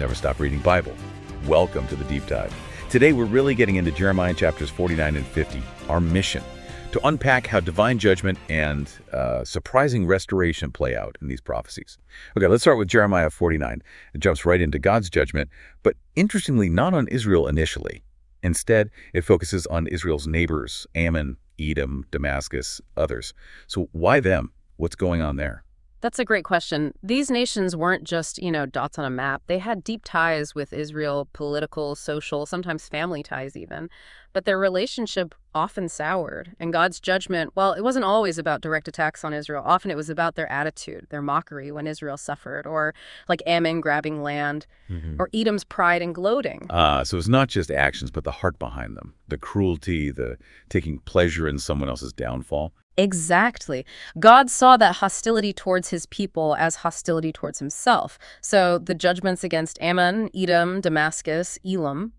Never stop reading Bible. Welcome to the Deep Dive. Today we're really getting into Jeremiah chapters 49 and 50, our mission, to unpack how divine judgment and surprising restoration play out in these prophecies. Okay, let's start with Jeremiah 49. It jumps right into God's judgment, but interestingly not on Israel initially. Instead, it focuses on Israel's neighbors, Ammon, Edom, Damascus, others. So why them? What's going on there? That's a great question. These nations weren't just, dots on a map. They had deep ties with Israel, political, social, sometimes family ties even. But their relationship often soured. And God's judgment, well, it wasn't always about direct attacks on Israel. Often it was about their attitude, their mockery when Israel suffered, or like Ammon grabbing land, or Edom's pride and gloating. So it's not just actions, but the heart behind them, the cruelty, the taking pleasure in someone else's downfall. Exactly. God saw that hostility towards his people as hostility towards himself. So the judgments against Ammon, Edom, Damascus, Elam,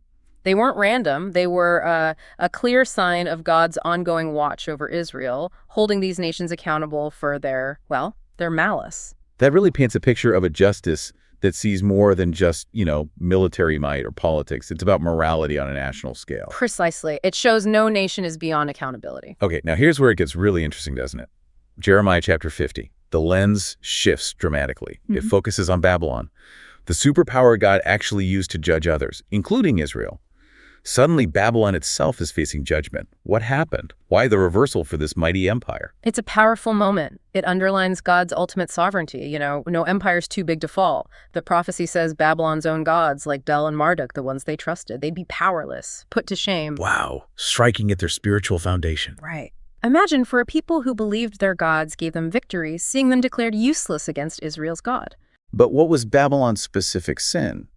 they weren't random. They were a clear sign of God's ongoing watch over Israel, holding these nations accountable for their malice. That really paints a picture of a justice that sees more than just, military might or politics. It's about morality on a national scale. Precisely. It shows no nation is beyond accountability. Okay, now here's where it gets really interesting, doesn't it? Jeremiah chapter 50. The lens shifts dramatically. It focuses on Babylon, the superpower God actually used to judge others, including Israel. Suddenly, Babylon itself is facing judgment. What happened? Why the reversal for this mighty empire? It's a powerful moment. It underlines God's ultimate sovereignty. No empire's too big to fall. The prophecy says Babylon's own gods, like Bel and Marduk, the ones they trusted, they'd be powerless, put to shame. Wow, striking at their spiritual foundation. Right. Imagine for a people who believed their gods gave them victory, seeing them declared useless against Israel's God. But what was Babylon's specific sin?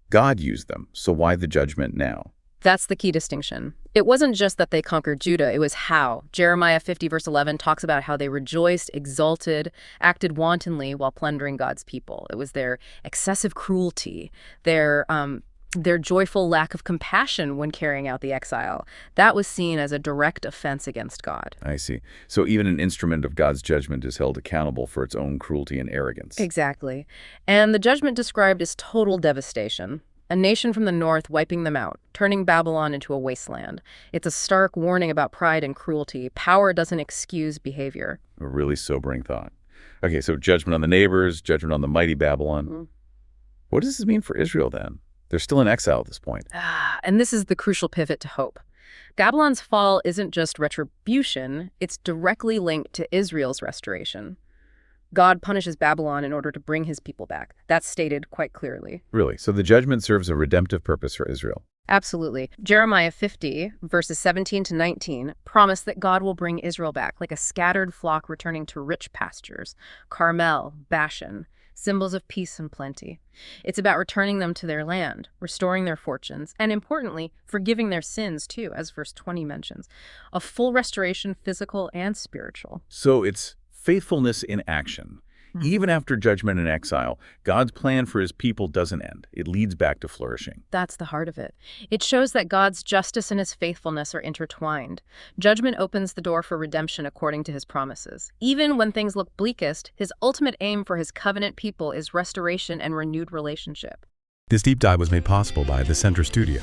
God used them, so why the judgment now? That's the key distinction. It wasn't just that they conquered Judah, it was how. Jeremiah 50 verse 11 talks about how they rejoiced, exulted, acted wantonly while plundering God's people. It was their excessive cruelty, their joyful lack of compassion when carrying out the exile. That was seen as a direct offense against God. I see. So even an instrument of God's judgment is held accountable for its own cruelty and arrogance. Exactly. And the judgment described is total devastation. A nation from the north wiping them out, turning Babylon into a wasteland. It's a stark warning about pride and cruelty. Power doesn't excuse behavior. A really sobering thought. Okay, so judgment on the neighbors, judgment on the mighty Babylon. What does this mean for Israel then? They're still in exile at this point. And this is the crucial pivot to hope. Babylon's fall isn't just retribution, it's directly linked to Israel's restoration. God punishes Babylon in order to bring his people back. That's stated quite clearly. Really? So the judgment serves a redemptive purpose for Israel? Absolutely. Jeremiah 50, verses 17 to 19, promise that God will bring Israel back like a scattered flock returning to rich pastures, Carmel, Bashan, symbols of peace and plenty. It's about returning them to their land, restoring their fortunes, and importantly, forgiving their sins too, as verse 20 mentions. A full restoration, physical and spiritual. So it's faithfulness in action. Even after judgment and exile, God's plan for his people doesn't end. It leads back to flourishing. That's the heart of it. It shows that God's justice and his faithfulness are intertwined. Judgment opens the door for redemption according to his promises. Even when things look bleakest, his ultimate aim for his covenant people is restoration and renewed relationship. This deep dive was made possible by The Center Studio.